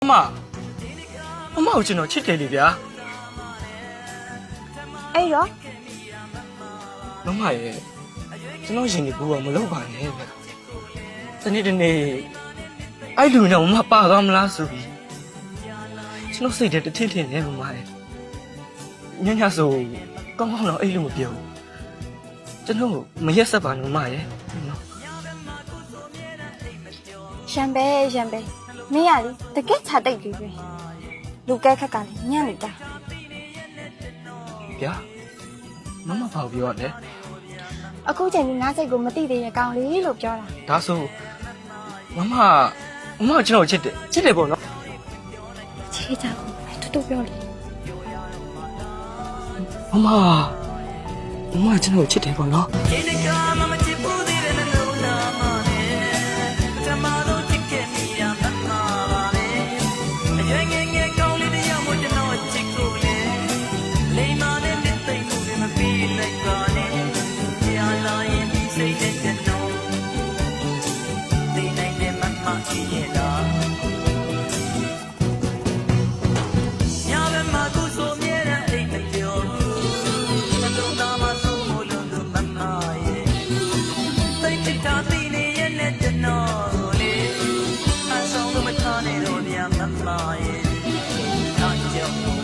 မကိုကျွန်တော်ချစ်တယ်လေဗျာ အဲ့ရော မမရဲ့ကျွန်တော်ရင်ကြီးဘူးတော့မလုပ်ပါနဲ့ဗျာတနေ့တနေ့အဲ့လူနဲ့မမပါသွားမလားဆိုပြီးကျွန်တော်စိတ်ထဲတထင်းထင်းနေမမရဲ့ညညဆိုကောင်းကောင်းတော့အဲ့လိုမပြောဘူးကျွန်တော်မရက်ဆက်ပါနဲ့မမရဲ့နော် ရှမ်းပဲမင်းရလေတကက်ချတိတ်ကြီးပဲလူကဲခက်ကလည်းညံ့နေတာ ဗျာမမဘာပြောရလဲ အခုချိန်ကြီးငါးစိတ်ကိုမသိသေးတဲ့ကောင်လေးလို့ပြောတာ ဒါဆိုမမကျွန်တော်ချစ်တယ်ပေါ့နော် ချေးကြဘူးတူပြောလေ မမကျွန်တော်ချစ်တယ်ပေါ့နော် Not